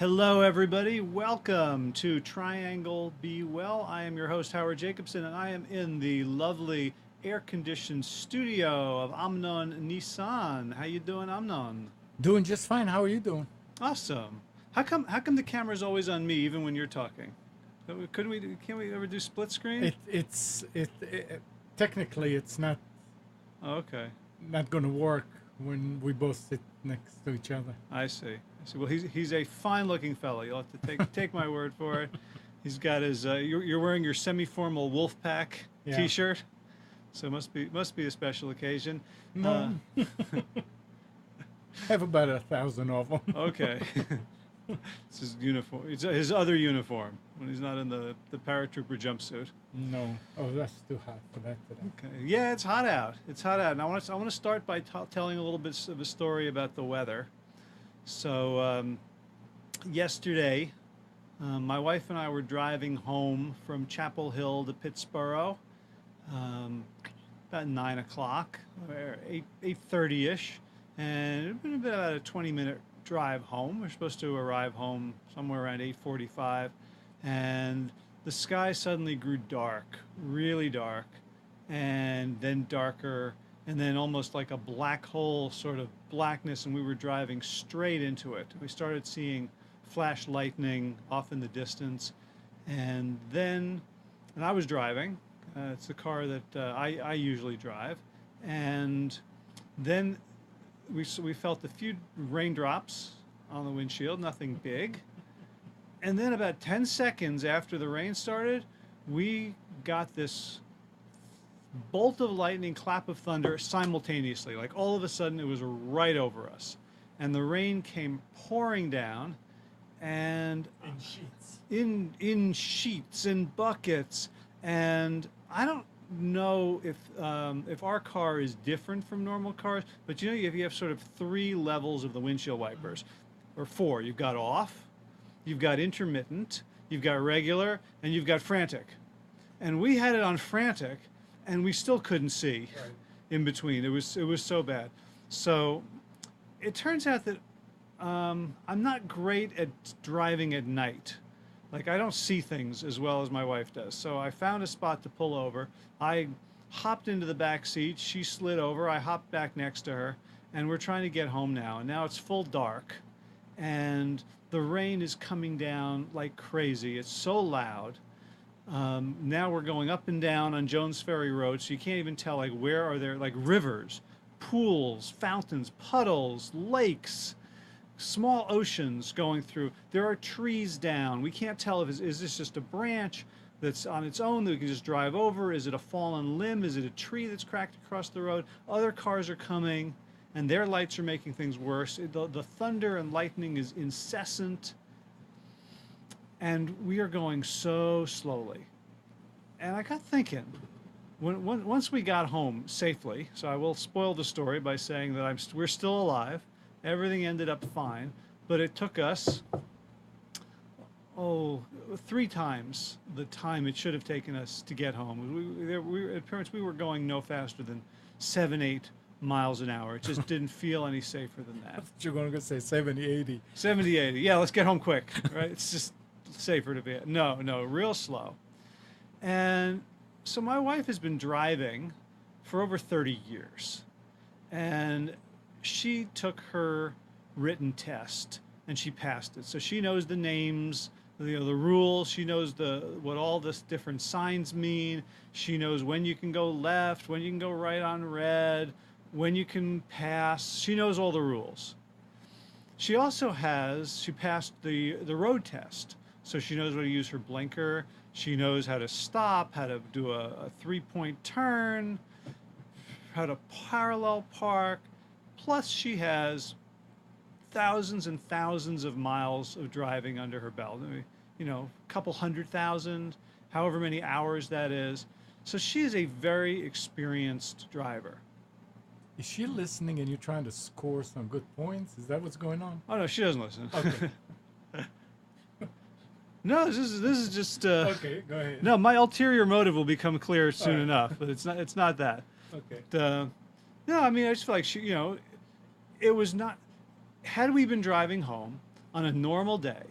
Hello, everybody. Welcome to Triangle Be Well. I am your host, Howard Jacobson, and I am in the lovely air-conditioned studio of Amnon Nissan. How you doing, Amnon? Doing just fine. How are you doing? Awesome. How come the camera's always on me, even when you're talking? Couldn't we? Can't we ever do split screen? It technically it's not Oh, okay, not going to work when we both sit next to each other. I see. I see. Well, he's a fine-looking fellow. You'll have to take my word for it. He's got his. You're wearing your semi-formal Wolfpack Yeah. T-shirt. So must be a special occasion. No, have about 1,000 of them. Okay. It's his uniform. It's his other uniform when he's not in the paratrooper jumpsuit. No, oh, that's too hot for that today. Okay. Yeah, it's hot out. It's hot out. And I want to start by telling a little bit of a story about the weather. So yesterday, my wife and I were driving home from Chapel Hill to Pittsburgh. About 9 o'clock, or 8:30 ish, and it'd been about a 20-minute drive home. We're supposed to arrive home somewhere around 8:45, and the sky suddenly grew dark, really dark, and then darker, and then almost like a black hole sort of blackness, and we were driving straight into it. We started seeing flash lightning off in the distance, and I was driving. It's the car that I usually drive, and then we felt a few raindrops on the windshield, nothing big. And then about 10 seconds after the rain started, we got this bolt of lightning, clap of thunder simultaneously. Like all of a sudden, it was right over us, and the rain came pouring down, and In sheets. in sheets, in buckets, and I don't know if our car is different from normal cars, but you know, if you have sort of three levels of the windshield wipers, or four. You've got off, you've got intermittent, you've got regular, and you've got frantic. And we had it on frantic, and we still couldn't see Right. in between. It was so bad. So it turns out that I'm not great at driving at night. Like I don't see things as well as my wife does. So I found a spot to pull over. I hopped into the back seat. She slid over. I hopped back next to her, and we're trying to get home now. And now it's full dark, and the rain is coming down like crazy. It's so loud. Now we're going up and down on Jones Ferry Road, so you can't even tell like where are there like rivers, pools, fountains, puddles, lakes, small oceans going through. There are trees down. We can't tell if is this just a branch that's on its own that we can just drive over? Is it a fallen limb? Is it a tree that's cracked across the road? Other cars are coming, and their lights are making things worse. The thunder and lightning is incessant, and we are going so slowly. And I got thinking, once we got home safely, so I will spoil the story by saying that we're still alive. Everything ended up fine, but it took us, 3 times the time it should have taken us to get home. We were going no faster than 7, 8 miles an hour. It just didn't feel any safer than that. You're going to say 70, 80. 70, 80. Yeah, let's get home quick, right? It's just safer to be. No, real slow. And so my wife has been driving for over 30 years. And she took her written test and she passed it. So she knows the names, the rules. She knows what all this different signs mean. She knows when you can go left, when you can go right on red, when you can pass. She knows all the rules. She passed the road test. So she knows how to use her blinker. She knows how to stop, how to do a 3-point turn, how to parallel park. Plus, she has thousands and thousands of miles of driving under her belt. I mean, a couple 100,000, however many hours that is. So she is a very experienced driver. Is she listening and you're trying to score some good points? Is that what's going on? Oh no, she doesn't listen. Okay. No, this is just. Okay, go ahead. No, my ulterior motive will become clear soon All right. enough, but it's not that. Okay. No, I mean I just feel like it was not. Had we been driving home on a normal day,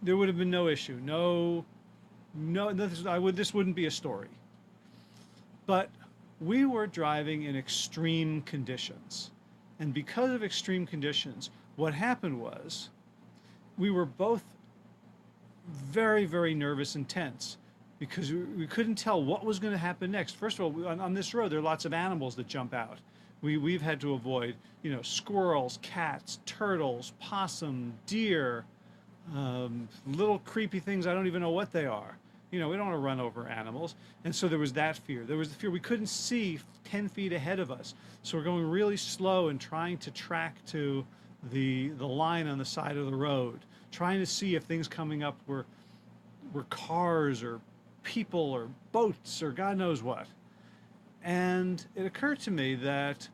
there would have been no issue. This wouldn't be a story. But we were driving in extreme conditions. And because of extreme conditions, what happened was we were both very, very nervous and tense because we couldn't tell what was going to happen next. First of all, on this road, there are lots of animals that jump out. We've had to avoid, squirrels, cats, turtles, possum, deer, little creepy things. I don't even know what they are. We don't want to run over animals. And so there was that fear. There was the fear we couldn't see 10 feet ahead of us. So we're going really slow and trying to track to the line on the side of the road, trying to see if things coming up were cars or people or boats or God knows what. And it occurred to me that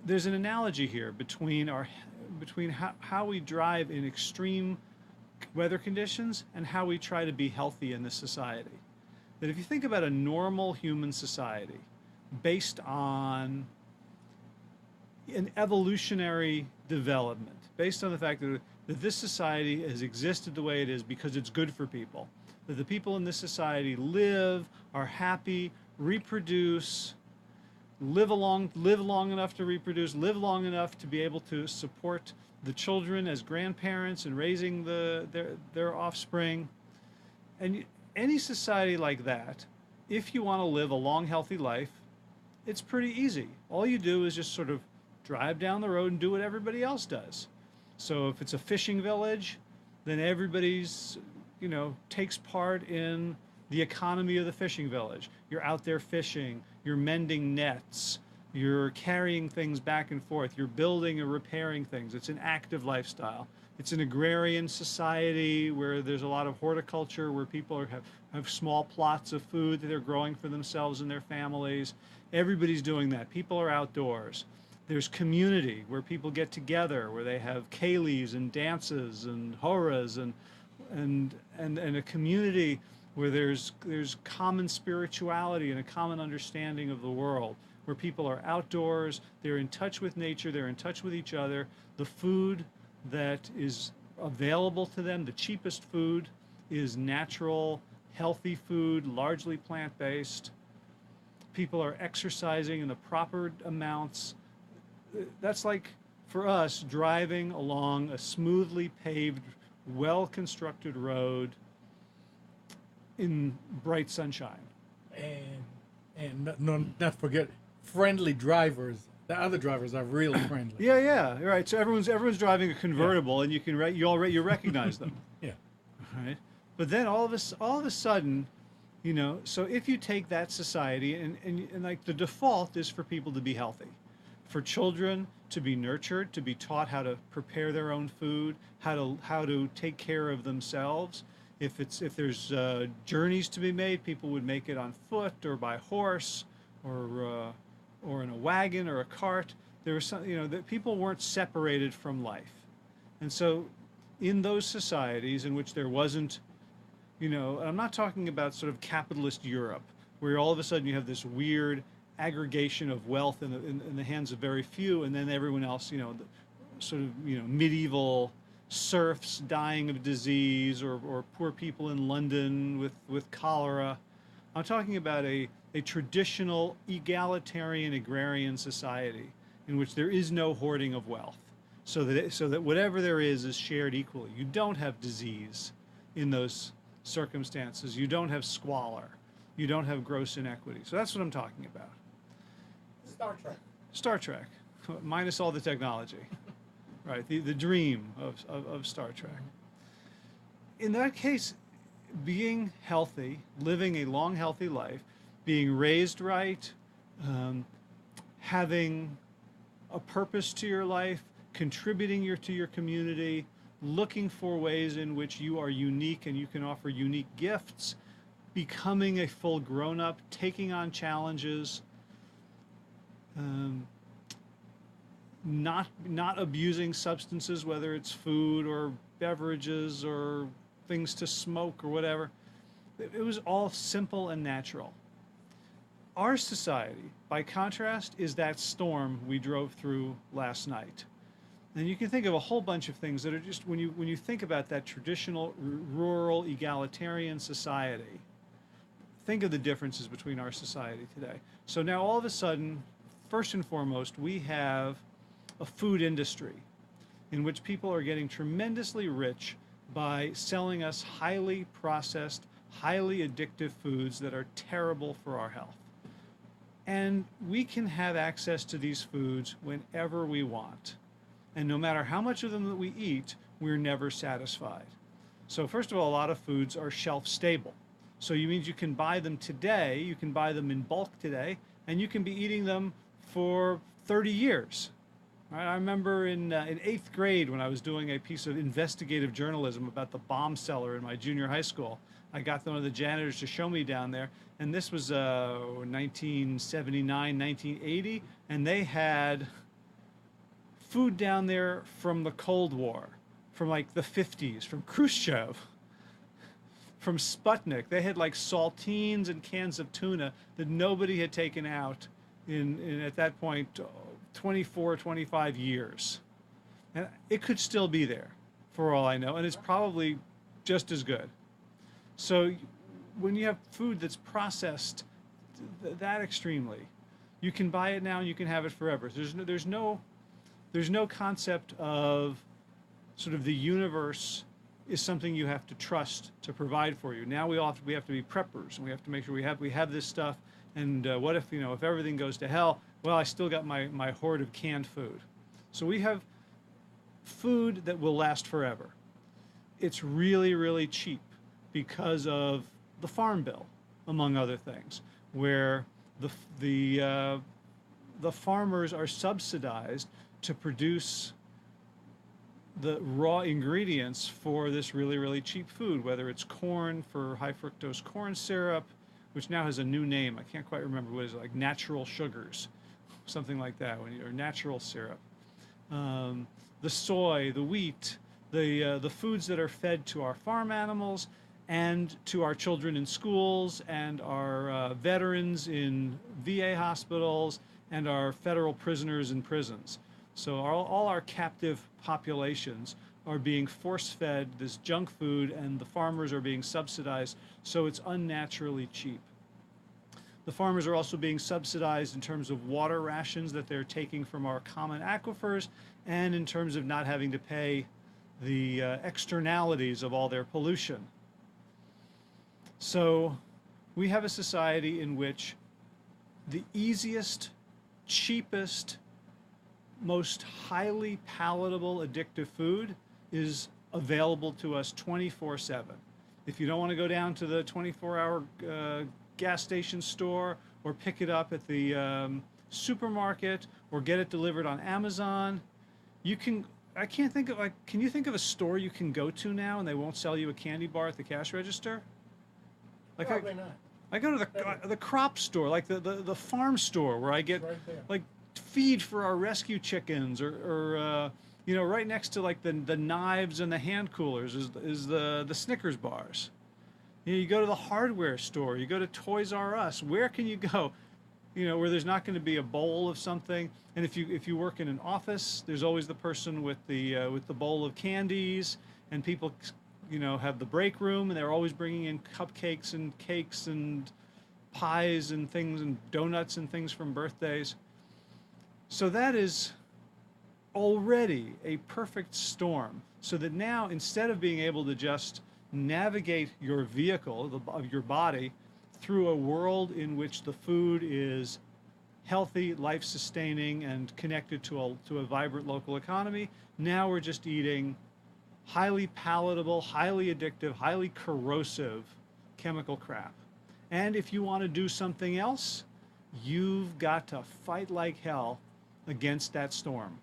there's an analogy here between how we drive in extreme weather conditions and how we try to be healthy in this society. That if you think about a normal human society based on an evolutionary development, based on the fact that this society has existed the way it is because it's good for people, that the people in this society live, are happy, reproduce, live long enough to reproduce, live long enough to be able to support the children as grandparents and raising their offspring. And any society like that, if you want to live a long, healthy life, it's pretty easy. All you do is just sort of drive down the road and do what everybody else does. So if it's a fishing village, then everybody's, takes part in the economy of the fishing village. You're out there fishing, you're mending nets, you're carrying things back and forth, you're building or repairing things. It's an active lifestyle. It's an agrarian society where there's a lot of horticulture, where people have small plots of food that they're growing for themselves and their families. Everybody's doing that. People are outdoors. There's community where people get together, where they have ceilidhs and dances and horas and a community where there's common spirituality and a common understanding of the world, where people are outdoors, they're in touch with nature, they're in touch with each other. The food that is available to them, the cheapest food, is natural, healthy food, largely plant-based. People are exercising in the proper amounts. That's like, for us, driving along a smoothly paved, well-constructed road in bright sunshine. And not forget, friendly drivers. The other drivers are real friendly. Yeah, right. So everyone's driving a convertible, and you recognize them. Yeah. Right. But then all of a sudden, so if you take that society and like the default is for people to be healthy, for children to be nurtured, to be taught how to prepare their own food, how to take care of themselves. If there's journeys to be made, people would make it on foot or by horse or in a wagon or a cart. There was some, that people weren't separated from life. And so in those societies in which there wasn't, I'm not talking about sort of capitalist Europe, where all of a sudden you have this weird aggregation of wealth in the hands of very few, and then everyone else, sort of, medieval serfs dying of disease, or poor people in London with cholera. I'm talking about a traditional egalitarian agrarian society in which there is no hoarding of wealth, so that whatever there is shared equally. You don't have disease in those circumstances. You don't have squalor. You don't have gross inequity. So that's what I'm talking about. Star Trek, minus all the technology. Right, the dream of Star Trek. In that case, being healthy, living a long, healthy life, being raised right, having a purpose to your life, contributing to your community, looking for ways in which you are unique and you can offer unique gifts, becoming a full grown-up, taking on challenges, not abusing substances, whether it's food or beverages or things to smoke or whatever. It was all simple and natural. Our society, by contrast, is that storm we drove through last night. And you can think of a whole bunch of things that are just, when you think about that traditional rural egalitarian society, think of the differences between our society today. So now all of a sudden, first and foremost, we have a food industry in which people are getting tremendously rich by selling us highly processed, highly addictive foods that are terrible for our health. And we can have access to these foods whenever we want. And no matter how much of them that we eat, we're never satisfied. So first of all, a lot of foods are shelf stable. So you means you can buy them today, you can buy them in bulk today, and you can be eating them for 30 years. Right? I remember in 8th grade when I was doing a piece of investigative journalism about the bomb cellar in my junior high school. I got one of the janitors to show me down there, and this was 1979, 1980, and they had food down there from the Cold War, from like the 50s, from Khrushchev, from Sputnik. They had like saltines and cans of tuna that nobody had taken out in at that point 24, 25 years. And it could still be there for all I know, and it's probably just as good. So when you have food that's processed that extremely, you can buy it now and you can have it forever. There's no concept of sort of the universe is something you have to trust to provide for you. Now we have to be preppers, and we have to make sure we have this stuff. And what if, if everything goes to hell? Well, I still got my hoard of canned food. So we have food that will last forever. It's really, really cheap because of the Farm Bill, among other things, where the farmers are subsidized to produce the raw ingredients for this really, really cheap food, whether it's corn for high fructose corn syrup, which now has a new name. I can't quite remember what it is, like natural sugars, something like that, or natural syrup. The soy, the wheat, the foods that are fed to our farm animals and to our children in schools and our veterans in VA hospitals and our federal prisoners in prisons. So all our captive populations are being force-fed this junk food, and the farmers are being subsidized, so it's unnaturally cheap. The farmers are also being subsidized in terms of water rations that they're taking from our common aquifers, and in terms of not having to pay the externalities of all their pollution. So we have a society in which the easiest, cheapest, most highly palatable addictive food is available to us 24/7. If you don't want to go down to the 24-hour gas station store or pick it up at the supermarket or get it delivered on Amazon, you can, I can't think of, like, can you think of a store you can go to now and they won't sell you a candy bar at the cash register? Like Probably not. I go to the crop store, like the farm store where I get Right there. like feed for our rescue chickens, or right next to like the knives and the hand coolers is the Snickers bars. You go to the hardware store, you go to Toys R Us. Where can you go, where there's not going to be a bowl of something? And if you work in an office, there's always the person with the bowl of candies, and people have the break room, and they're always bringing in cupcakes and cakes and pies and things and donuts and things from birthdays. So that is already a perfect storm, so that now, instead of being able to just navigate your vehicle, of your body, through a world in which the food is healthy, life-sustaining, and connected to a vibrant local economy, now we're just eating highly palatable, highly addictive, highly corrosive chemical crap. And if you want to do something else, you've got to fight like hell against that storm.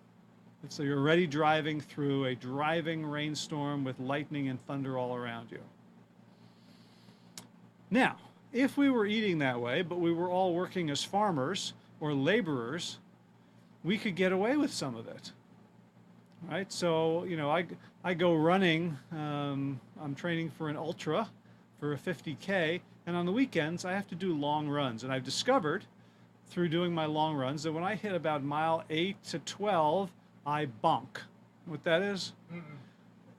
So you're already driving through a driving rainstorm with lightning and thunder all around you. Now, if we were eating that way, but we were all working as farmers or laborers, we could get away with some of it. Right? So, I go running, I'm training for an ultra, for a 50K, and on the weekends I have to do long runs. And I've discovered through doing my long runs that when I hit about mile 8 to 12, I bonk. what that is? Mm-mm.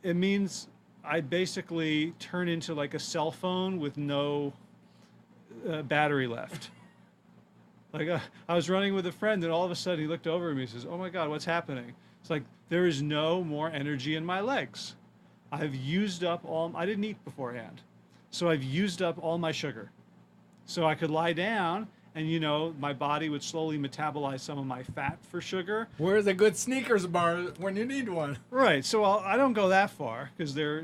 It means I basically turn into like a cell phone with no battery left. Like I was running with a friend, and all of a sudden he looked over at me and says, "Oh my God, what's happening?" It's like there is no more energy in my legs. I've used up all. I didn't eat beforehand, so I've used up all my sugar. So I could lie down, and my body would slowly metabolize some of my fat for sugar. Where's a good sneakers bar when you need one? Right. So I don't go that far because they're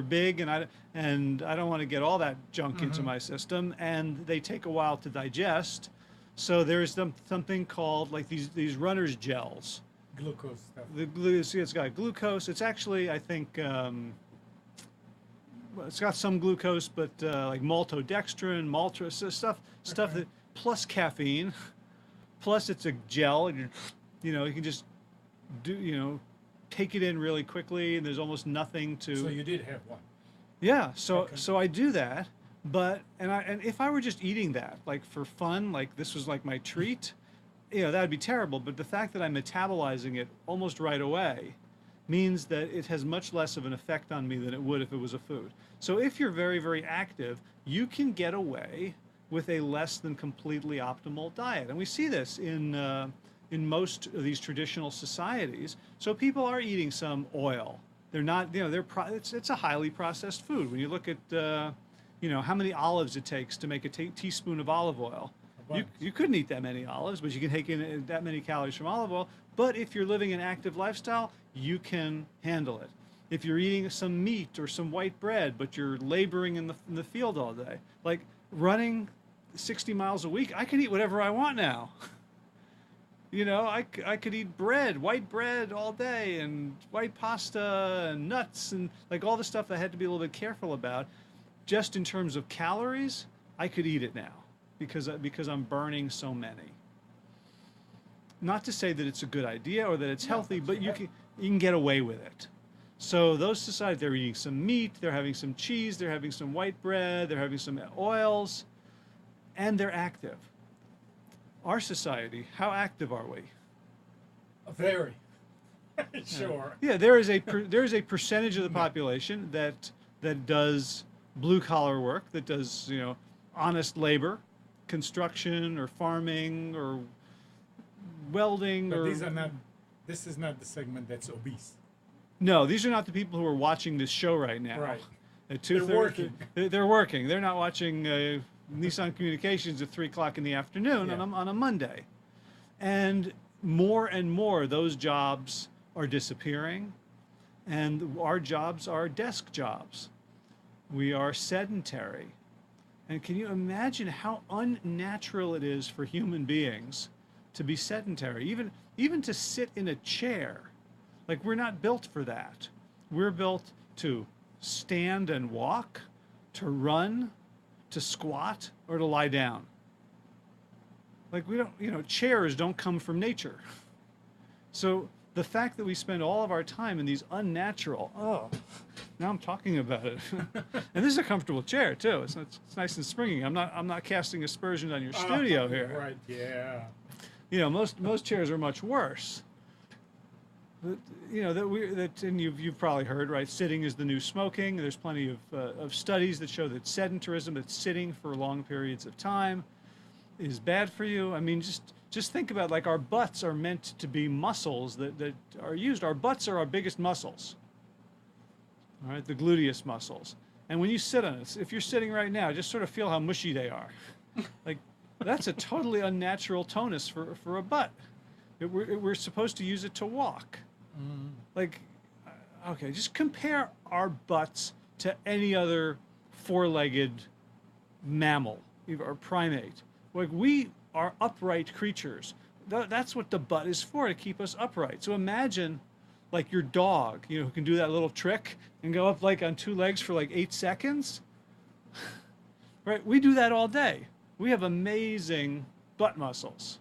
big, and I don't want to get all that junk into my system, and they take a while to digest. So there's something called like these runner's gels. Glucose stuff. See, it's got glucose. It's actually, I think, well, it's got some glucose, but like maltodextrin, maltose stuff Okay. that plus caffeine, plus it's a gel. And you can just take it in really quickly, and there's almost nothing to. So you did have one. Yeah, so Okay. so I do that, but and if I were just eating that like for fun, like this was like my treat, that would be terrible. But the fact that I'm metabolizing it almost right away means that it has much less of an effect on me than it would if it was a food. So if you're very, very active, you can get away with a less than completely optimal diet, and we see this in most of these traditional societies. So people are eating some oil. They're not, it's a highly processed food. When you look at, how many olives it takes to make a teaspoon of olive oil, bunch. you couldn't eat that many olives, but you can take in that many calories from olive oil. But if you're living an active lifestyle, you can handle it. If you're eating some meat or some white bread, but you're laboring in the field all day, like running 60 miles a week, I can eat whatever I want now. I could eat bread, white bread all day, and white pasta and nuts and like all the stuff I had to be a little bit careful about. Just in terms of calories, I could eat it now because I'm burning so many. Not to say that it's a good idea or that it's healthy, but you can get away with it. So those societies, they're eating some meat, they're having some cheese, they're having some white bread, they're having some oils, and they're active. Our society, how active are we? Very. Sure. Yeah, there is a percentage of the population that does blue collar work, that does honest labor, construction or farming or welding But or these are not. This is not the segment that's obese. no, these are not the people who are watching this show right now. Right. At They're 2:30 working. They're working. They're not watching Nissan Communications at 3 o'clock in the afternoon Yeah. on a Monday. And more, those jobs are disappearing, and our jobs are desk jobs. We are sedentary. And can you imagine how unnatural it is for human beings to be sedentary, even to sit in a chair? Like, we're not built for that. We're built to stand and walk, to run, to squat, or to lie down. Like, we don't, chairs don't come from nature. So the fact that we spend all of our time in these unnatural, now I'm talking about it. And this is a comfortable chair too. It's nice and springy. I'm not casting aspersions on your studio here. Right. Yeah. Most chairs are much worse. But, and you've probably heard, right? Sitting is the new smoking. There's plenty of studies that show that sedentarism, that sitting for long periods of time, is bad for you. I mean, just think about, like, our butts are meant to be muscles that are used. Our butts are our biggest muscles. All right, the gluteus muscles. And when you sit on it, if you're sitting right now, just sort of feel how mushy they are. Like, that's a totally unnatural tonus for a butt. We're supposed to use it to walk. Like, okay, just compare our butts to any other four-legged mammal or primate. Like, we are upright creatures. That's what the butt is for, to keep us upright. So imagine, like, your dog, who can do that little trick and go up like on two legs for like 8 seconds. Right? We do that all day. We have amazing butt muscles.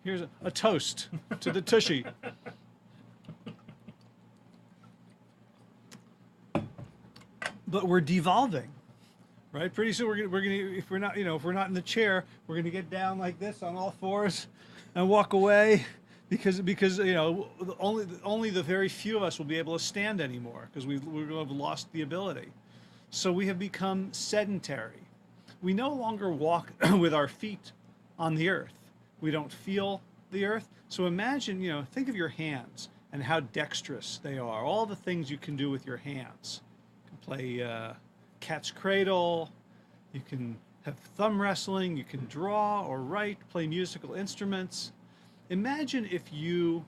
Here's a toast to the tushy. But we're devolving, right? Pretty soon we're gonna if we're not in the chair, we're gonna get down like this on all fours, and walk away because you know only the very few of us will be able to stand anymore because we're going to have lost the ability. So we have become sedentary. We no longer walk with our feet on the earth. We don't feel the earth. So imagine, you know, think of your hands and how dexterous they are. All the things you can do with your hands. You can play cat's cradle. You can have thumb wrestling. You can draw or write, play musical instruments. Imagine if you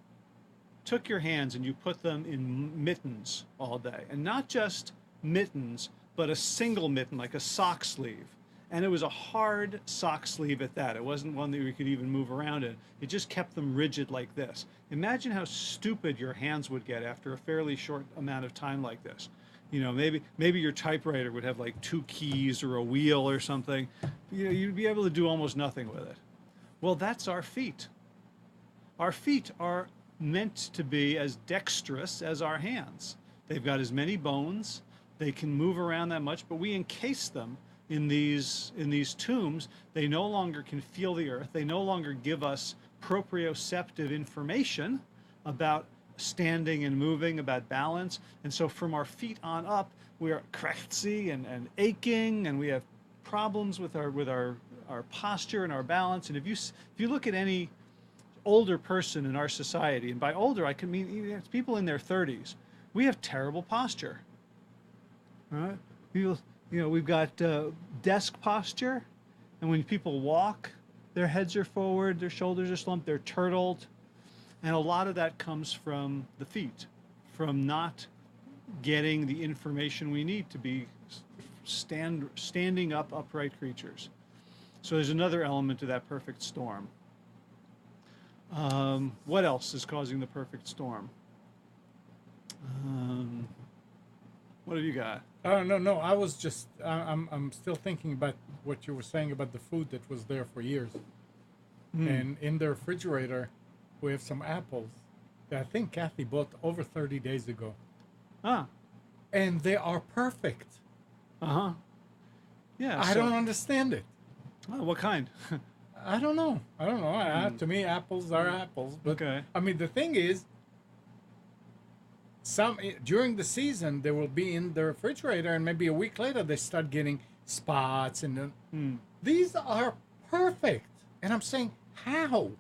took your hands and you put them in mittens all day, and not just mittens, but a single mitten, like a sock sleeve. And it was a hard sock sleeve at that. It wasn't one that we could even move around in. It just kept them rigid like this. Imagine how stupid your hands would get after a fairly short amount of time like this. You know, maybe your typewriter would have like 2 keys or a wheel or something. You know, you'd be able to do almost nothing with it. Well, that's our feet. Our feet are meant to be as dexterous as our hands. They've got as many bones. They can move around that much, but we encase them in these tombs. They no longer can feel the earth. They no longer give us proprioceptive information about standing and moving, about balance. And so from our feet on up, we are crazy and aching, and we have problems with our posture and our balance. And if you look at any older person in our society, and by older I can mean people in their 30s, we have terrible posture. Right? People, you know, we've got desk posture, and when people walk, their heads are forward, their shoulders are slumped, they're turtled, and a lot of that comes from the feet, from not getting the information we need to be standing up, upright creatures. So there's another element to that perfect storm. What else is causing the perfect storm? What have you got? No. I was just, I'm still thinking about what you were saying about the food that was there for years. And in the refrigerator, we have some apples that I think Kathy bought over 30 days ago. Ah, And they are perfect. uh-huh. Yeah. I don't understand it. Oh, what kind? I don't know. To me, apples are apples. But Okay. I mean, the thing is, during the season they will be in the refrigerator, and maybe a week later they start getting spots, and these are perfect. And I'm saying, how?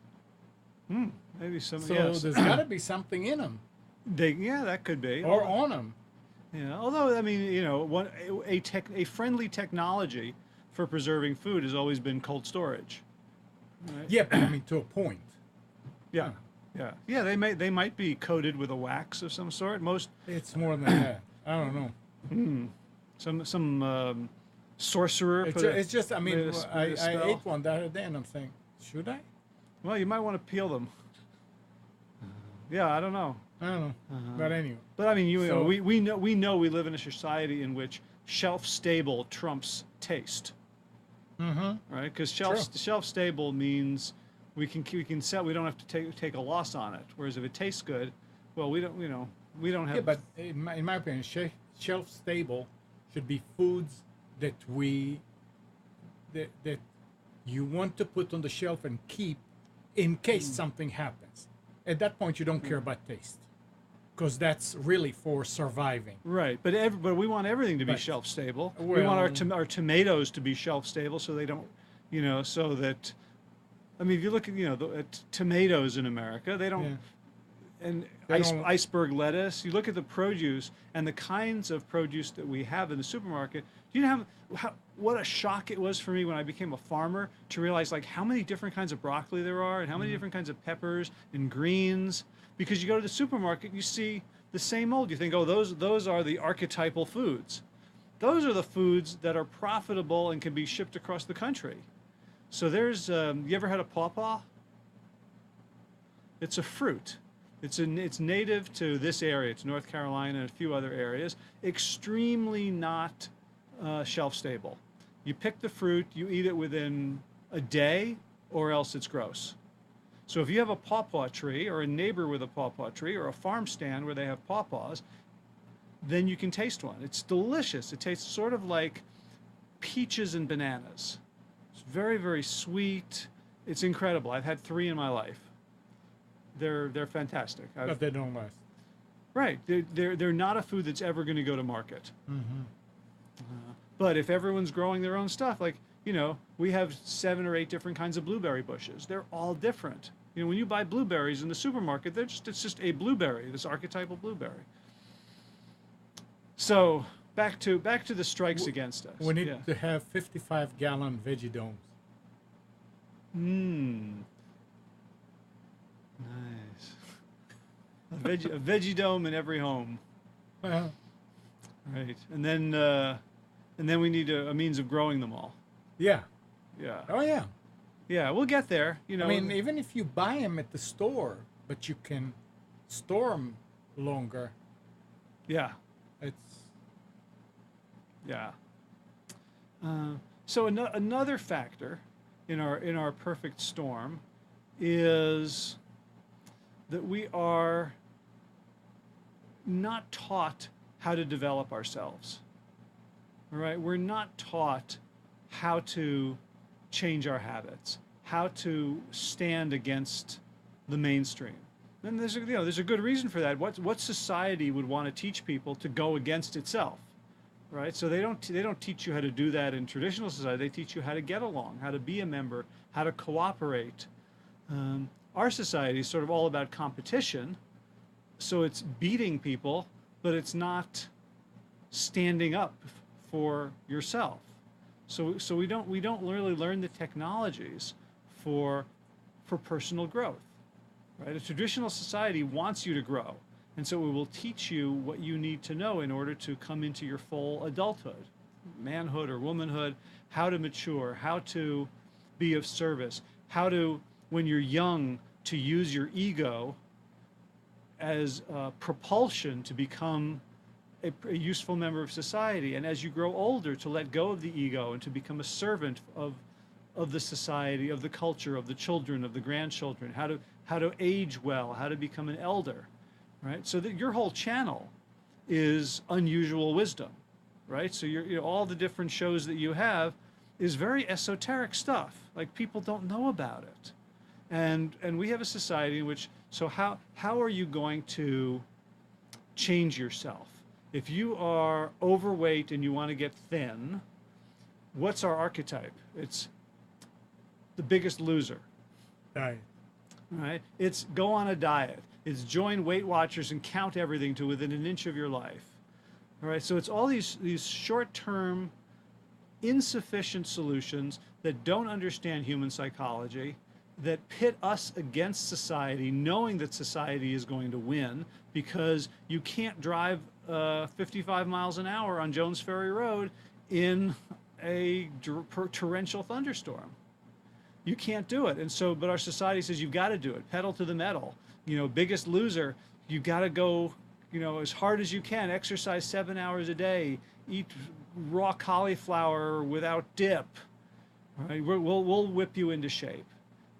Maybe some. So Yes. there's got to be something in them Yeah, that could be. or on them. Yeah. Although I mean, you know, a friendly technology for preserving food has always been cold storage. Right? Yeah, but I mean to a point. Yeah. Yeah. They might be coated with a wax of some sort. Most It's more than that. I don't know. some sorcerer. It's just. I mean, made a I spell. ate one the other day, and I'm saying, should I? Well, you might want to peel them. Yeah, I don't know. I don't know. But anyway. But I mean, you know, So- we know we live in a society in which shelf stable trumps taste. Mm-hmm. Right? Because True. shelf stable means we can sell. We don't have to take a loss on it. Whereas if it tastes good, well, we don't. You know, we don't have. Yeah, but in my opinion, shelf stable should be foods that that you want to put on the shelf and keep in case something happens. At that point, you don't care about taste, because that's really for surviving. Right, but we want everything to be But- shelf stable. We want our tomatoes to be shelf stable, so they don't, you know, so that. I mean, if you look at at tomatoes in America, they don't. Yeah. And They don't- iceberg lettuce. You look at the produce and the kinds of produce that we have in the supermarket. You know what a shock it was for me when I became a farmer to realize like how many different kinds of broccoli there are and how many different kinds of peppers and greens. Because you go to the supermarket, you see the same old. You think, oh, those are the archetypal foods. Those are the foods that are profitable and can be shipped across the country. So there's, you ever had a pawpaw? It's a fruit. It's native to this area, to North Carolina and a few other areas. Extremely not shelf stable. You pick the fruit, you eat it within a day, or else it's gross. So if you have a pawpaw tree, or a neighbor with a pawpaw tree, or a farm stand where they have pawpaws, then you can taste one. It's delicious. It tastes sort of like peaches and bananas. It's very, very sweet. It's incredible. I've had 3 in my life. they're fantastic. But they don't last. Right. They're not a food that's ever going to go to market. Mm-hmm. But if everyone's growing their own stuff, like, we have 7 or 8 different kinds of blueberry bushes. They're all different. When you buy blueberries in the supermarket, it's just a blueberry, this archetypal blueberry. So back to the strikes against us. We need to have 55-gallon veggie domes. Nice. A veggie dome in every home. Well, Right. And then we need a means of growing them all. yeah. Yeah. Oh, yeah. Yeah, we'll get there. I mean, even if you buy them at the store, but you can store them longer, Yeah. it's... Yeah. So another factor in our perfect storm is that we are not taught how to develop ourselves. All right, we're not taught how to change our habits, how to stand against the mainstream. And there's a good reason for that. What society would want to teach people to go against itself? Right, so they don't teach you how to do that in traditional society. They teach you how to get along, how to be a member, how to cooperate. Our society is sort of all about competition, so it's beating people, but it's not standing up for yourself. So we don't really learn the technologies for personal growth. Right, a traditional society wants you to grow. And so it will teach you what you need to know in order to come into your full adulthood, manhood or womanhood, how to mature, how to be of service, how to, when you're young, to use your ego as propulsion to become a useful member of society. And as you grow older, to let go of the ego and to become a servant of the society, of the culture, of the children, of the grandchildren, how to age well, how to become an elder. Right, so that your whole channel is unusual wisdom, right? So all the different shows that you have is very esoteric stuff. Like, people don't know about it, and we have a society in which. So how are you going to change yourself if you are overweight and you want to get thin? What's our archetype? It's the Biggest Loser. Diet. Right? It's go on a diet. It's join Weight Watchers and count everything to within an inch of your life. All right, so it's all these short-term, insufficient solutions that don't understand human psychology, that pit us against society, knowing that society is going to win because you can't drive 55 miles an hour on Jones Ferry Road in a torrential thunderstorm. You can't do it. And so, but our society says you've got to do it. Pedal to the metal. Biggest Loser, you got to go, as hard as you can, exercise 7 hours a day, eat raw cauliflower without dip. All right, we'll whip you into shape.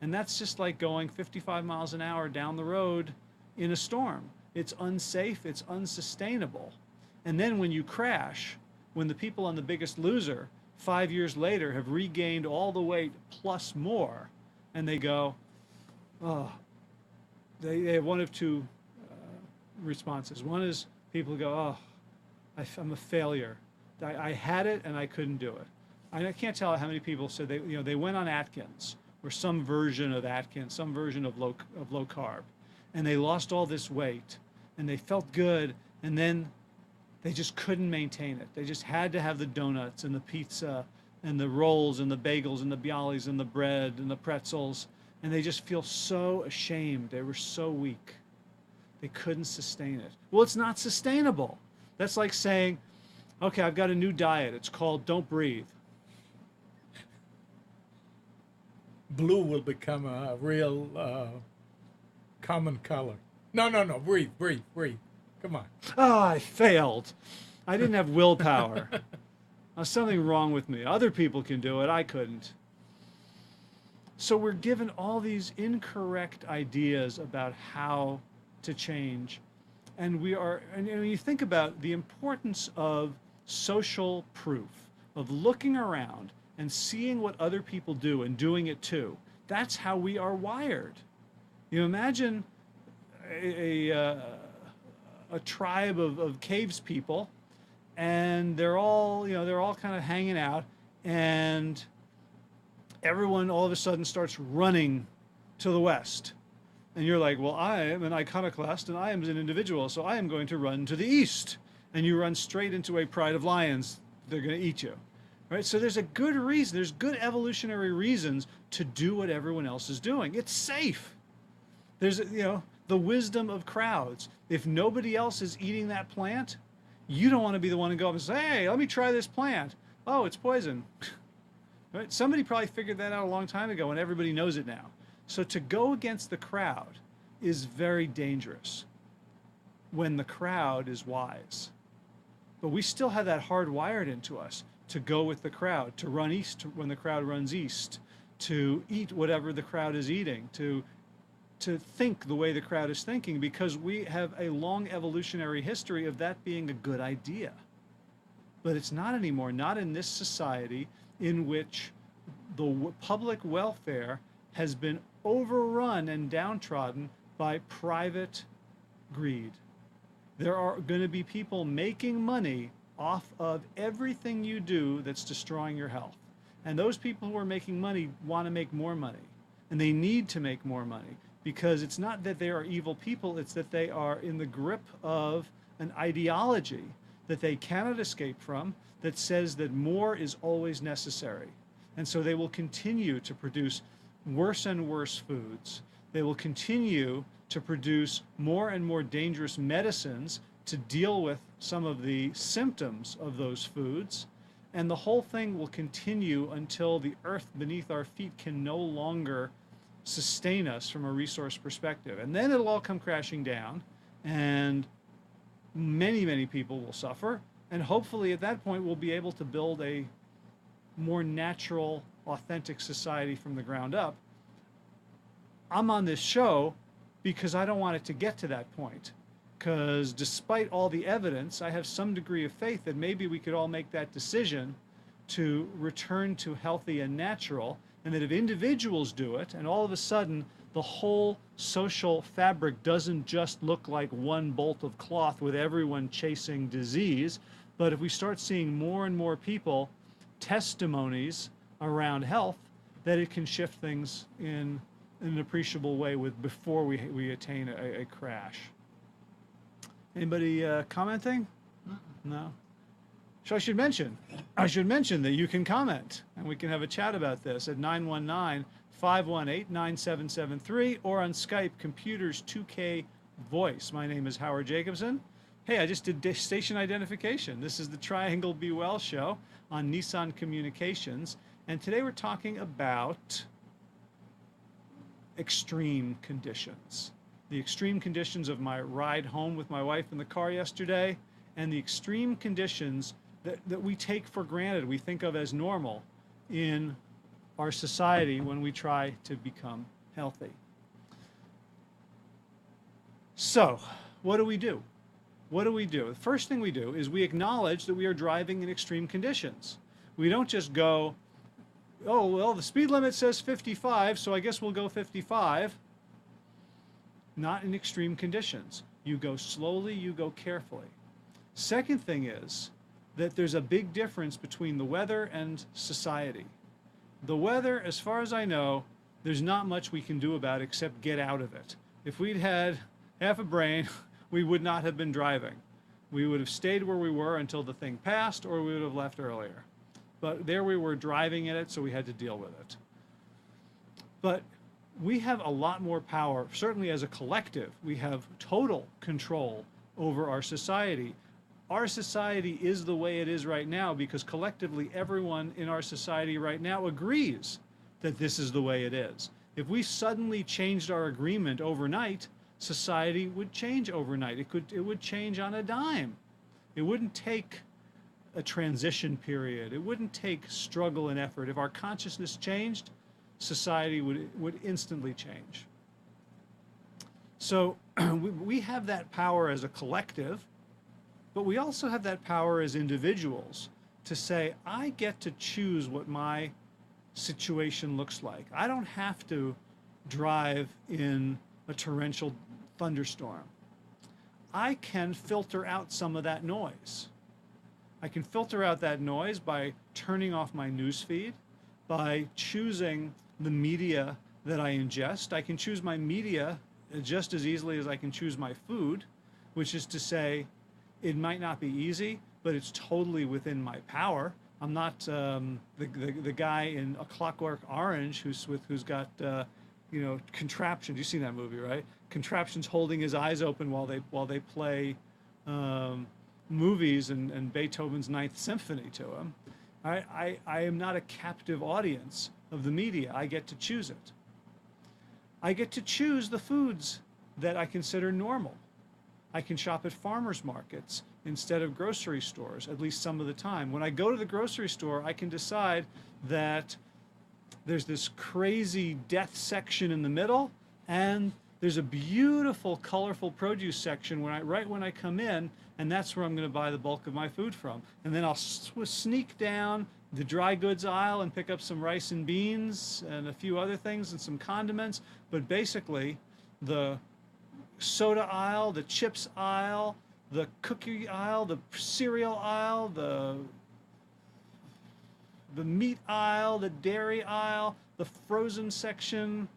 And that's just like going 55 miles an hour down the road in a storm. It's unsafe, it's unsustainable. And then when you crash, when the people on The Biggest Loser 5 years later have regained all the weight plus more, and they go, oh, they have one of two responses. One is people go, oh, I'm a failure. I had it and I couldn't do it. I can't tell how many people said they went on Atkins or some version of Atkins, some version of low carb, and they lost all this weight and they felt good, and then they just couldn't maintain it. They just had to have the donuts and the pizza and the rolls and the bagels and the bialys and the bread and the pretzels. And they just feel so ashamed. They were so weak. They couldn't sustain it. Well, it's not sustainable. That's like saying, okay, I've got a new diet. It's called Don't Breathe. Blue will become a real common color. No. Breathe. Come on. Oh, I failed. I didn't have willpower. There's something wrong with me. Other people can do it. I couldn't. So we're given all these incorrect ideas about how to change. And when you think about the importance of social proof, of looking around and seeing what other people do and doing it too, that's how we are wired. Imagine a tribe of caves people, and they're all, they're all kind of hanging out, and everyone all of a sudden starts running to the west. And you're like, well, I am an iconoclast and I am an individual, so I am going to run to the east. And you run straight into a pride of lions. They're going to eat you. Right? So there's a good reason, there's good evolutionary reasons to do what everyone else is doing. It's safe. There's, the wisdom of crowds. If nobody else is eating that plant, you don't want to be the one to go up and say, hey, let me try this plant. Oh, it's poison. Right? Somebody probably figured that out a long time ago and everybody knows it now. So to go against the crowd is very dangerous when the crowd is wise. But we still have that hardwired into us to go with the crowd, to run east when the crowd runs east, to eat whatever the crowd is eating, to think the way the crowd is thinking, because we have a long evolutionary history of that being a good idea. But it's not anymore, not in this society in which the public welfare has been overrun and downtrodden by private greed. There are going to be people making money off of everything you do that's destroying your health. And those people who are making money want to make more money. And they need to make more money because it's not that they are evil people, it's that they are in the grip of an ideology that they cannot escape from that says that more is always necessary. And so they will continue to produce worse and worse foods. They will continue to produce more and more dangerous medicines to deal with some of the symptoms of those foods. And the whole thing will continue until the earth beneath our feet can no longer sustain us from a resource perspective. And then it'll all come crashing down, and many, many people will suffer. And hopefully at that point, we'll be able to build a more natural, authentic society from the ground up. I'm on this show because I don't want it to get to that point. Because despite all the evidence, I have some degree of faith that maybe we could all make that decision to return to healthy and natural, and that if individuals do it, and all of a sudden the whole social fabric doesn't just look like one bolt of cloth with everyone chasing disease, but if we start seeing more and more people, testimonies around health, that it can shift things in an appreciable way before we attain a crash. Anybody commenting? No? So I should mention that you can comment and we can have a chat about this at 919-518-9773 or on Skype, Computers 2K Voice. My name is Howard Jacobson. Hey, I just did station identification. This is the Triangle Be Well show on Nissan Communications. And today we're talking about extreme conditions. The extreme conditions of my ride home with my wife in the car yesterday, and the extreme conditions that we take for granted, we think of as normal in our society when we try to become healthy. So, what do we do? What do we do? The first thing we do is we acknowledge that we are driving in extreme conditions. We don't just go, oh, well, the speed limit says 55, so I guess we'll go 55. Not in extreme conditions. You go slowly, you go carefully. Second thing is that there's a big difference between the weather and society. The weather, as far as I know, there's not much we can do about it except get out of it. If we'd had half a brain, we would not have been driving. We would have stayed where we were until the thing passed, or we would have left earlier. But there we were driving in it, so we had to deal with it. But we have a lot more power, certainly as a collective. We have total control over our society. Our society is the way it is right now because collectively everyone in our society right now agrees that this is the way it is. If we suddenly changed our agreement overnight, society would change overnight. It would change on a dime. It wouldn't take a transition period. It wouldn't take struggle and effort. If our consciousness changed, society would instantly change. So we have that power as a collective, but we also have that power as individuals to say, I get to choose what my situation looks like. I don't have to drive in a torrential thunderstorm, I can filter out some of that noise. I can filter out that noise by turning off my news feed, by choosing the media that I ingest. I can choose my media just as easily as I can choose my food, which is to say, it might not be easy, but it's totally within my power. I'm not the guy in A Clockwork Orange who's got contraptions. You've seen that movie, right? Contraptions holding his eyes open while they play movies and Beethoven's Ninth Symphony to him. I am not a captive audience of the media. I get to choose it. I get to choose the foods that I consider normal. I can shop at farmers markets instead of grocery stores, at least some of the time. When I go to the grocery store, I can decide that there's this crazy death section in the middle, and there's a beautiful, colorful produce section right when I come in, and that's where I'm going to buy the bulk of my food from. And then I'll sneak down the dry goods aisle and pick up some rice and beans and a few other things and some condiments. But basically, the soda aisle, the chips aisle, the cookie aisle, the cereal aisle, the meat aisle, the dairy aisle, the frozen section,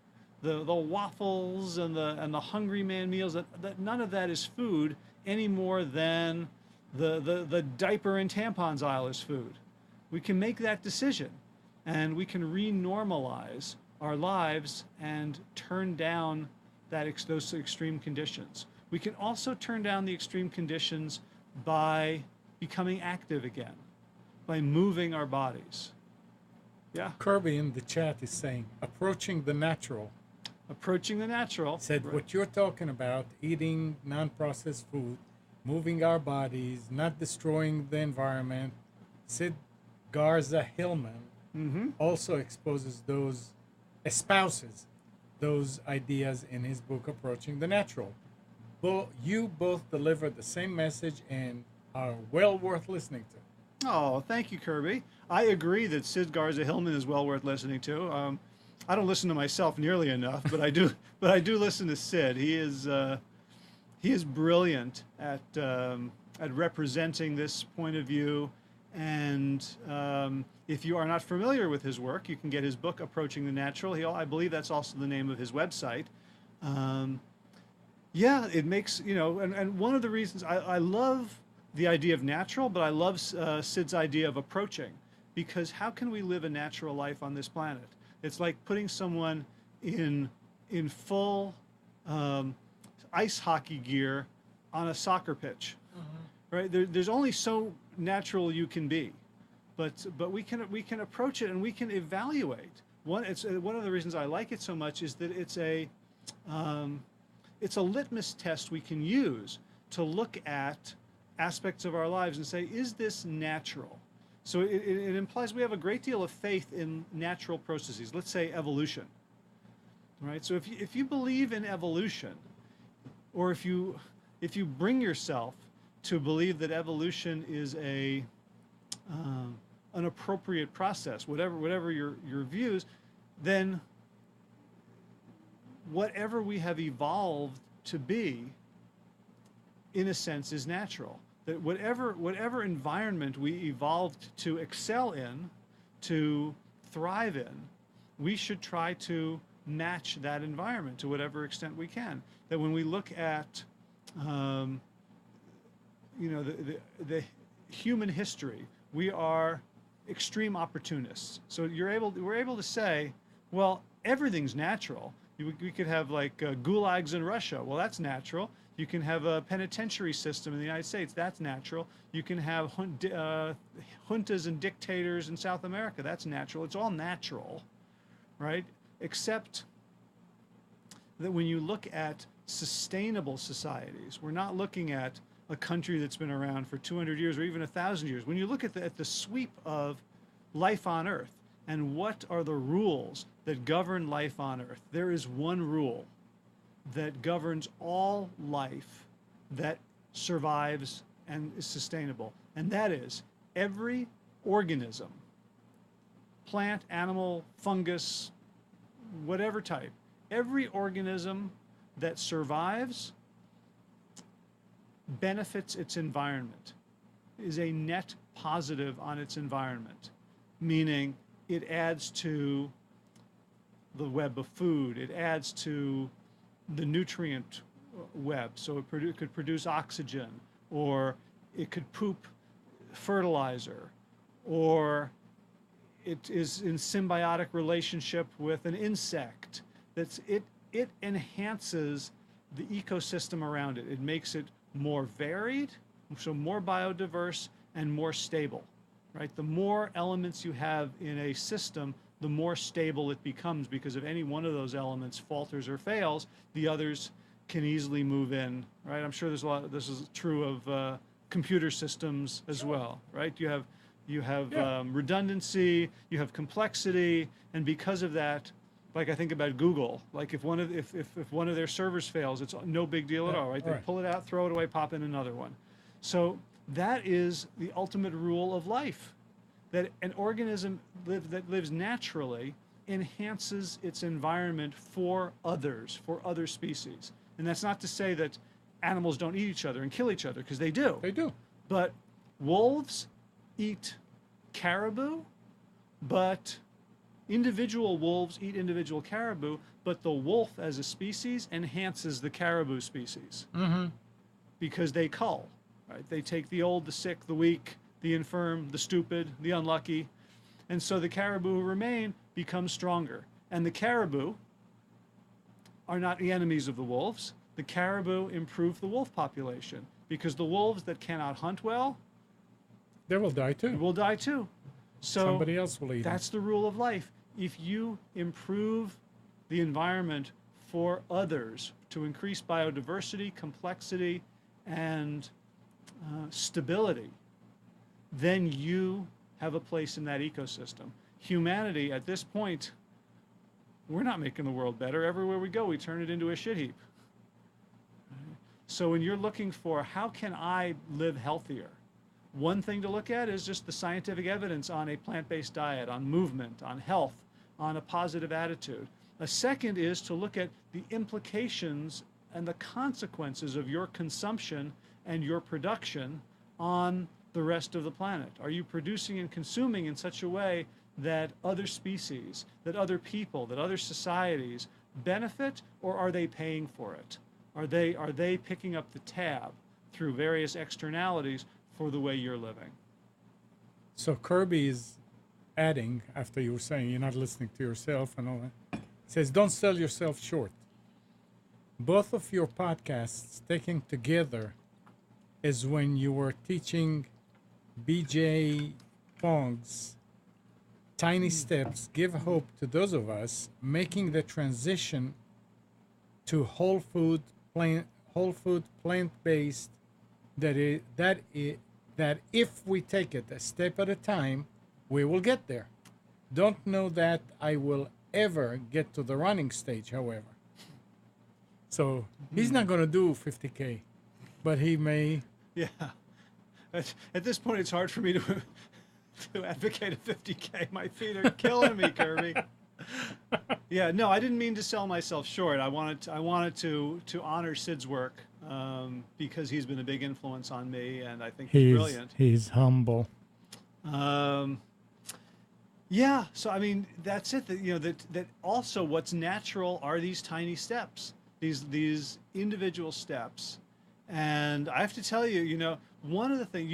the waffles and the hungry man meals, that none of that is food any more than the diaper and tampons aisle is food. We can make that decision, and we can re-normalize our lives and turn down those extreme conditions. We can also turn down the extreme conditions by becoming active again, by moving our bodies. Yeah. Kirby in the chat is saying, approaching the natural. Approaching the natural. Said, right. What you're talking about, eating non-processed food, moving our bodies, not destroying the environment. Sid Garza Hillman also espouses those ideas in his book, Approaching the Natural. You both deliver the same message and are well worth listening to. Oh, thank you, Kirby. I agree that Sid Garza Hillman is well worth listening to. I don't listen to myself nearly enough, but I do. But I do listen to Sid. He is brilliant at representing this point of view. And if you are not familiar with his work, you can get his book, Approaching the Natural. I believe that's also the name of his website. Yeah, it makes, and one of the reasons I love the idea of natural, but I love Sid's idea of approaching, because how can we live a natural life on this planet? It's like putting someone in full ice hockey gear on a soccer pitch, right? There's only so natural you can be, but we can approach it and we can evaluate. One of the reasons I like it so much is that it's a litmus test we can use to look at aspects of our lives and say, is this natural? So it implies we have a great deal of faith in natural processes. Let's say evolution, right? So if you believe in evolution, or if you bring yourself to believe that evolution is an appropriate process, whatever your views, then whatever we have evolved to be, in a sense, is natural. That whatever environment we evolved to excel in, to thrive in, we should try to match that environment to whatever extent we can. That when we look at the human history, we are extreme opportunists. So we're able to say, well, everything's natural. We could have like gulags in Russia. Well, that's natural. You can have a penitentiary system in the United States. That's natural. You can have juntas and dictators in South America. That's natural. It's all natural, right? Except that when you look at sustainable societies, we're not looking at a country that's been around for 200 years or even 1,000 years. When you look at the sweep of life on Earth and what are the rules that govern life on Earth, there is one rule that governs all life that survives and is sustainable. And that is every organism, plant, animal, fungus, whatever type, every organism that survives benefits its environment, is a net positive on its environment, meaning it adds to the web of food, it adds to the nutrient web, so it could produce oxygen, or it could poop fertilizer, or it is in symbiotic relationship with an insect. It enhances the ecosystem around it. It makes it more varied, so more biodiverse and more stable, right? The more elements you have in a system, the more stable it becomes, because if any one of those elements falters or fails, the others can easily move in, right? I'm sure there's a lot, this is true of computer systems as well, right? You have redundancy, you have complexity, and because of that, like I think about Google, like if one of their servers fails, it's no big deal at all, right? They pull it out, throw it away, pop in another one. So that is the ultimate rule of life, that an organism that lives naturally enhances its environment for others, for other species. And that's not to say that animals don't eat each other and kill each other, because they do. They do. But wolves eat caribou, but individual wolves eat individual caribou, but the wolf as a species enhances the caribou species. Mm-hmm. Because they cull, right? They take the old, the sick, the weak, the infirm, the stupid, the unlucky. And so the caribou who remain become stronger. And the caribou are not the enemies of the wolves. The caribou improve the wolf population, because the wolves that cannot hunt well, They will die too. will die too. So Somebody else will eat them. that's the rule of life. If you improve the environment for others to increase biodiversity, complexity, and stability, then you have a place in that ecosystem. Humanity, at this point, we're not making the world better. Everywhere we go, we turn it into a shit heap. So when you're looking for how can I live healthier, one thing to look at is just the scientific evidence on a plant-based diet, on movement, on health, on a positive attitude. A second is to look at the implications and the consequences of your consumption and your production on the rest of the planet. Are you producing and consuming in such a way that other species, that other people, that other societies benefit, or are they paying for it? Are they picking up the tab through various externalities for the way you're living? So Kirby is adding, after you were saying you're not listening to yourself and all that, says, don't sell yourself short. Both of your podcasts taken together is when you were teaching BJ Fong's Tiny Steps Give Hope to those of us making the transition to whole food plant-based, that if we take it a step at a time, we will get there. Don't know that I will ever get to the running stage, however. So he's not going to do 50K, but he may. Yeah. At this point, it's hard for me to advocate a 50K. My feet are killing me, Kirby. Yeah, no, I didn't mean to sell myself short. I wanted to honor Sid's work because he's been a big influence on me, and I think he's brilliant. He's humble. Yeah, so I mean that's it. That also what's natural are these tiny steps, these individual steps, and I have to tell you, one of the things,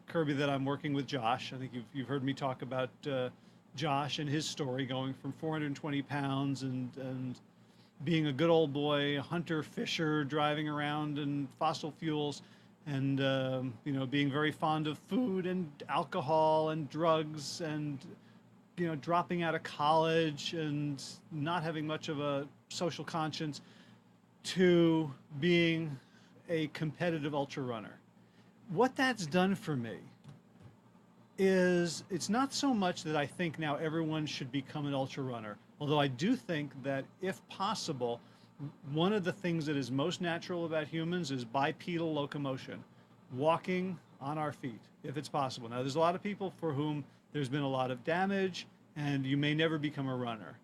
Kirby, that I'm working with Josh. I think you've heard me talk about Josh and his story, going from 420 pounds and being a good old boy, a hunter, fisher, driving around in fossil fuels, and being very fond of food and alcohol and drugs, and dropping out of college and not having much of a social conscience, to being a competitive ultra runner. What that's done for me is, it's not so much that I think now everyone should become an ultra runner, although I do think that if possible, one of the things that is most natural about humans is bipedal locomotion, walking on our feet, if it's possible. Now, there's a lot of people for whom there's been a lot of damage, and you may never become a runner.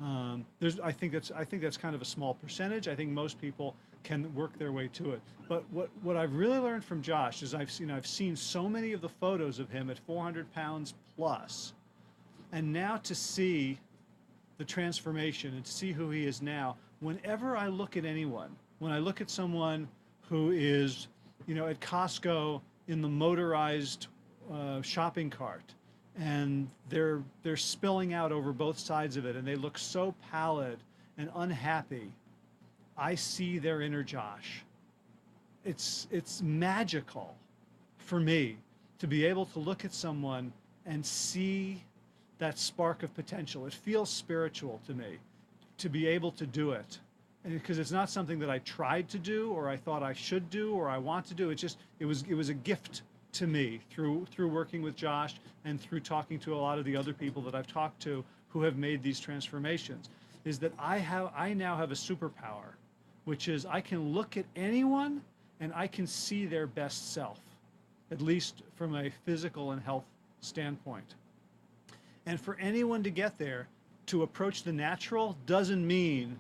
I think that's kind of a small percentage. I think most people can work their way to it. But what I've really learned from Josh is I've seen so many of the photos of him at 400 pounds plus, and now to see the transformation and to see who he is now. Whenever I look at anyone, when I look at someone who is, at Costco in the motorized shopping cart, and they're spilling out over both sides of it, and they look so pallid and unhappy, I see their inner Josh. It's magical for me to be able to look at someone and see that spark of potential. It feels spiritual to me to be able to do it. And because it's not something that I tried to do or I thought I should do or I want to do. It was a gift to me through working with Josh and through talking to a lot of the other people that I've talked to who have made these transformations, is that I now have a superpower, which is I can look at anyone and I can see their best self, at least from a physical and health standpoint. And for anyone to get there, to approach the natural doesn't mean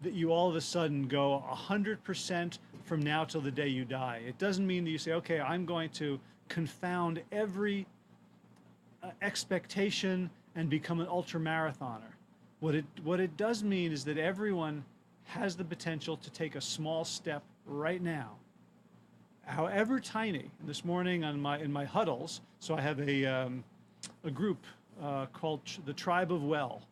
that you all of a sudden go 100% from now till the day you die. It doesn't mean that you say, okay, I'm going to confound every expectation and become an ultra marathoner. What it does mean is that everyone has the potential to take a small step right now, however tiny. This morning in my huddles, so I have a group called the Tribe of Well.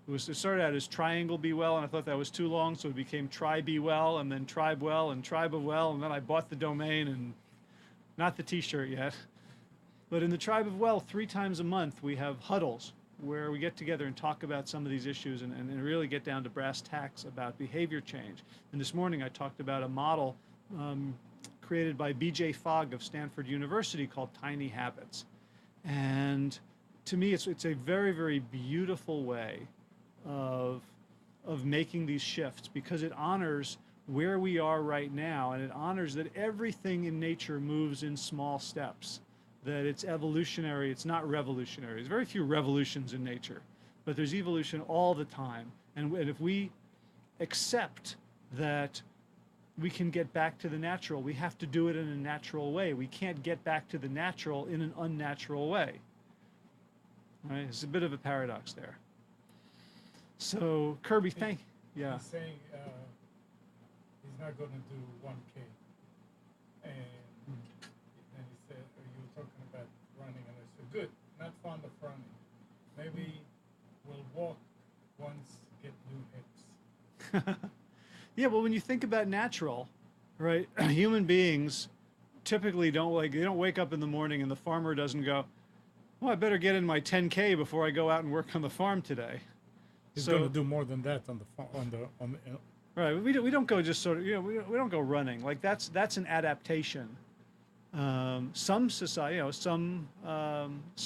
It started out as Triangle Be Well, and I thought that was too long, so it became Tri Be Well, and then Tribe Well, and Tribe of Well, and then I bought the domain, and not the t-shirt yet. But in the Tribe of Well, 3 times a month, we have huddles where we get together and talk about some of these issues and really get down to brass tacks about behavior change. And this morning I talked about a model created by B.J. Fogg of Stanford University called Tiny Habits. And to me, it's a very, very beautiful way of making these shifts, because it honors where we are right now, and it honors that everything in nature moves in small steps, that it's evolutionary, it's not revolutionary. There's very few revolutions in nature, but there's evolution all the time. And if we accept that we can get back to the natural, we have to do it in a natural way. We can't get back to the natural in an unnatural way. Right? It's a bit of a paradox there. So Kirby, yeah. He's saying he's not going to do 1K. And then he said, you were talking about running, and I said, good, not fond of running. Maybe we'll walk once, get new hips. Yeah, well, when you think about natural, right, human beings typically don't wake up in the morning and the farmer doesn't go, well, I better get in my 10K before I go out and work on the farm today. He's going to do more than that on the right. We don't go just sort of, we don't go running. Like that's an adaptation. Some society, some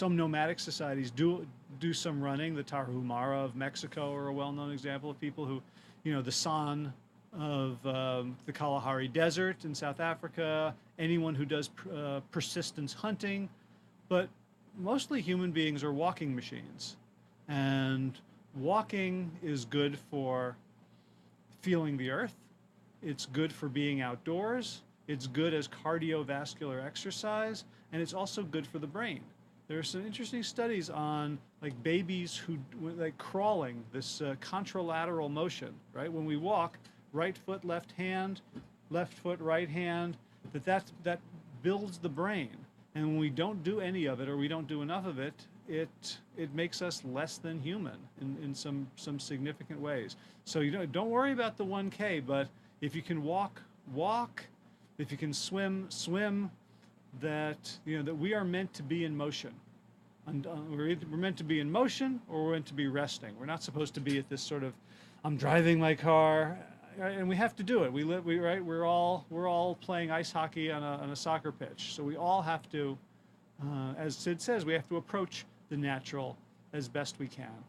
nomadic societies do some running. The Tarahumara of Mexico are a well-known example of people who, the San of the Kalahari Desert in South Africa, anyone who does persistence hunting, but mostly human beings are walking machines. And walking is good for feeling the earth. It's good for being outdoors. It's good as cardiovascular exercise, and it's also good for the brain. There are some interesting studies on like babies who like crawling, this contralateral motion, right? When we walk, right foot, left hand, left foot, right hand, that builds the brain. And when we don't do any of it, or we don't do enough of it, it makes us less than human in some significant ways. So don't worry about the 1K, but if you can walk. If you can swim. That we are meant to be in motion. And we're meant to be in motion, or we're meant to be resting. We're not supposed to be at this sort of, I'm driving my car, and we have to do it. We're all playing ice hockey on a soccer pitch. So we all have to, as Sid says, we have to approach the natural as best we can.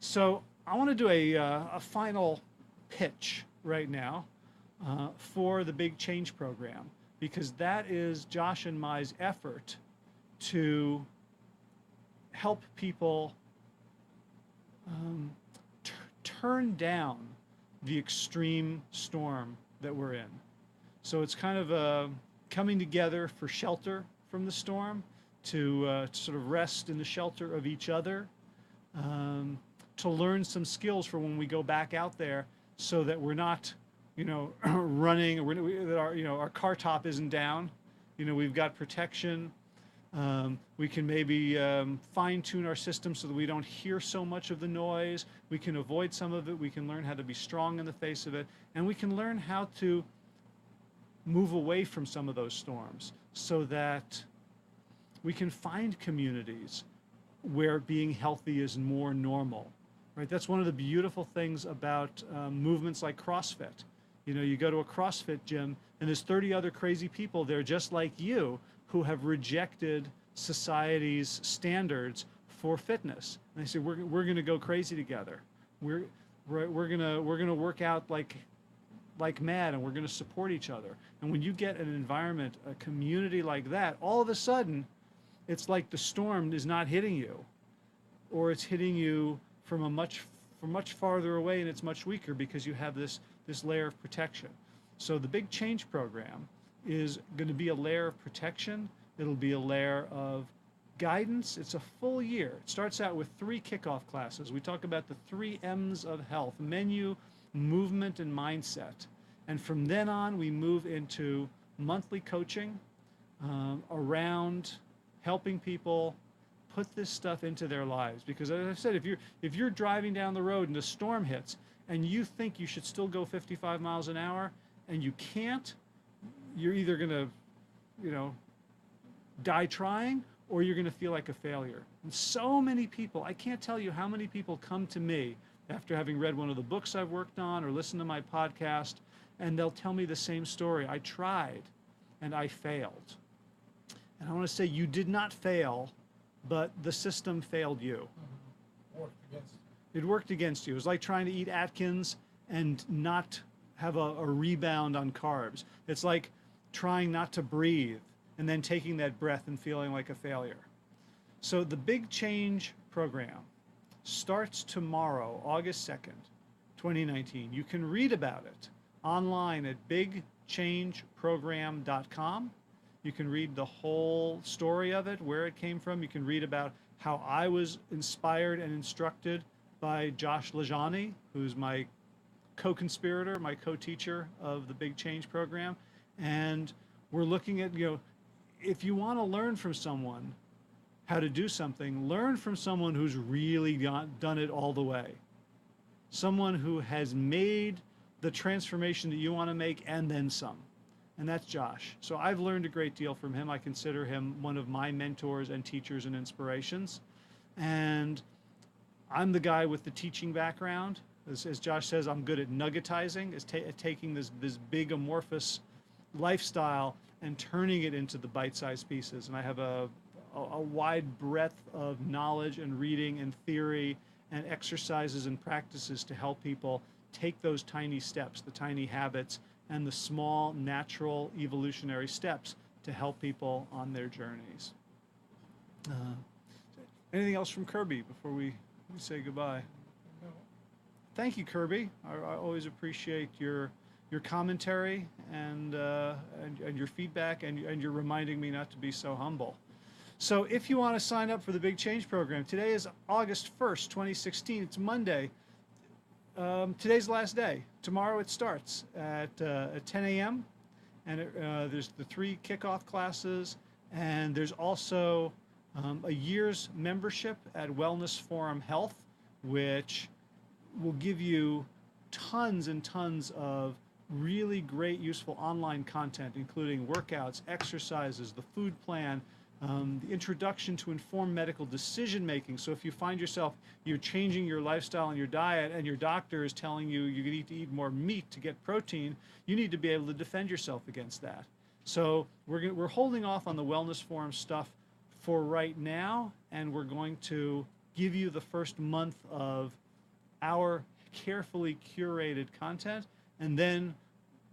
So I want to do a final pitch right now for the Big Change Program, because that is Josh and my effort to help people turn down the extreme storm that we're in. So it's kind of a coming together for shelter from the storm, to sort of rest in the shelter of each other, to learn some skills for when we go back out there, so that we're not, running, that our car top isn't down. We've got protection. We can maybe fine tune our system so that we don't hear so much of the noise. We can avoid some of it. We can learn how to be strong in the face of it. And we can learn how to move away from some of those storms, so that we can find communities where being healthy is more normal, right? That's one of the beautiful things about movements like CrossFit. You go to a CrossFit gym and there's 30 other crazy people there just like you, who have rejected society's standards for fitness. And they say, we're going to go crazy together. We're going to work out like mad, and we're going to support each other. And when you get an environment, a community like that, all of a sudden, it's like the storm is not hitting you, or it's hitting you from much farther away, and it's much weaker because you have this layer of protection. So the Big Change program is going to be a layer of protection. It'll be a layer of guidance. It's a full year. It starts out with 3 kickoff classes. We talk about the 3 M's of health: menu, movement, and mindset. And from then on, we move into monthly coaching around helping people put this stuff into their lives. Because as I said, if you're driving down the road and a storm hits and you think you should still go 55 miles an hour and you can't, you're either going to, die trying, or you're going to feel like a failure. And so many people, I can't tell you how many people come to me after having read one of the books I've worked on or listened to my podcast, and they'll tell me the same story. I tried and I failed. And I want to say, you did not fail, but the system failed you. Worked against you. It worked against you. It was like trying to eat Atkins and not have a rebound on carbs. It's like trying not to breathe and then taking that breath and feeling like a failure. So the Big Change program starts tomorrow, August 2nd, 2019. You can read about it online at bigchangeprogram.com. You can read the whole story of it, where it came from. You can read about how I was inspired and instructed by Josh Lajani, who's my co-conspirator, my co-teacher of the Big Change program. And we're looking at, if you want to learn from someone how to do something, learn from someone who's really done it all the way. Someone who has made the transformation that you want to make and then some. And that's Josh. So I've learned a great deal from him. I consider him one of my mentors and teachers and inspirations. And I'm the guy with the teaching background. As Josh says, I'm good at nuggetizing, at taking this big amorphous lifestyle and turning it into the bite-sized pieces. And I have a wide breadth of knowledge and reading and theory and exercises and practices to help people take those tiny steps, the tiny habits, and the small, natural, evolutionary steps to help people on their journeys. Anything else from Kirby before we say goodbye? No. Thank you, Kirby. I always appreciate your commentary and your feedback, and you're reminding me not to be so humble. So if you want to sign up for the Big Change program, today is August 1st, 2016. It's Monday. Today's the last day. Tomorrow it starts at 10 a.m. and there's the 3 kickoff classes, and there's also a year's membership at Wellness Forum Health, which will give you tons and tons of really great, useful online content, including workouts, exercises, the food plan, the introduction to informed medical decision making. So if you find yourself, you're changing your lifestyle and your diet, and your doctor is telling you you need to eat more meat to get protein, you need to be able to defend yourself against that. So we're holding off on the Wellness Forum stuff for right now, and we're going to give you the first month of our carefully curated content. And then,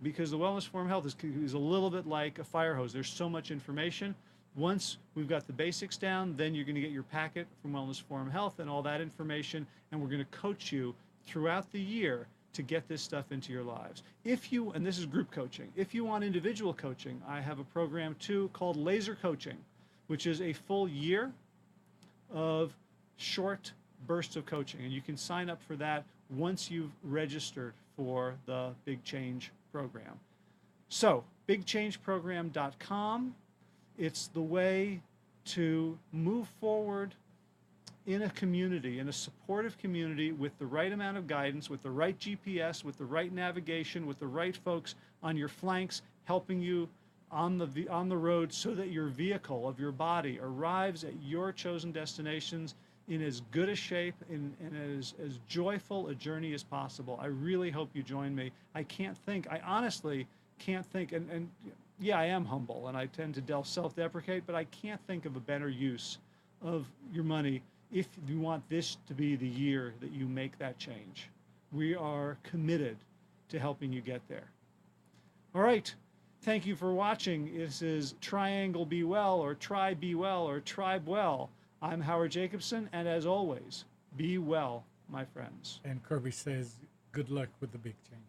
because the Wellness Forum Health is a little bit like a fire hose, there's so much information. Once we've got the basics down, then you're going to get your packet from Wellness Forum Health and all that information, and we're going to coach you throughout the year to get this stuff into your lives. And this is group coaching. If you want individual coaching, I have a program too called Laser Coaching, which is a full year of short bursts of coaching. And you can sign up for that once you've registered for the Big Change program. So, bigchangeprogram.com. It's the way to move forward in a community, in a supportive community, with the right amount of guidance, with the right GPS, with the right navigation, with the right folks on your flanks, helping you on the road so that your vehicle of your body arrives at your chosen destinations in as good a shape and as joyful a journey as possible. I really hope you join me. I honestly can't think, and yeah, I am humble and I tend to self-deprecate, but I can't think of a better use of your money if you want this to be the year that you make that change. We are committed to helping you get there. All right. Thank you for watching. This is Triangle Be Well, or Try Be Well, or Tribe Well. I'm Howard Jacobson, and as always, be well, my friends. And Kirby says, good luck with the big change.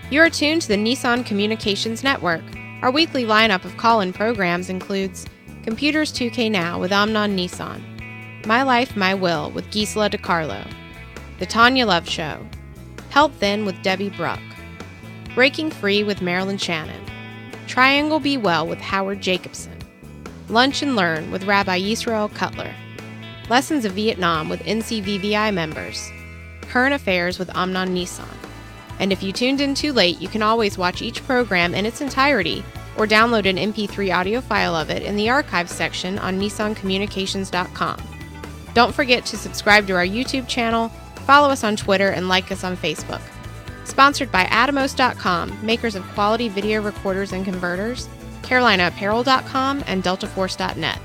You are tuned to the Nissan Communications Network. Our weekly lineup of call-in programs includes Computers 2K Now with Amnon Nissan, My Life, My Will with Gisela DiCarlo, The Tanya Love Show, Health Then with Debbie Bruck, Breaking Free with Marilyn Shannon, Triangle Be Well with Howard Jacobson, Lunch and Learn with Rabbi Yisrael Cutler, Lessons of Vietnam with NCVVI members, Current Affairs with Amnon Nissan. And if you tuned in too late, you can always watch each program in its entirety or download an MP3 audio file of it in the archives section on nissancommunications.com. Don't forget to subscribe to our YouTube channel, follow us on Twitter, and like us on Facebook. Sponsored by Atomos.com, makers of quality video recorders and converters, CarolinaApparel.com, and DeltaForce.net.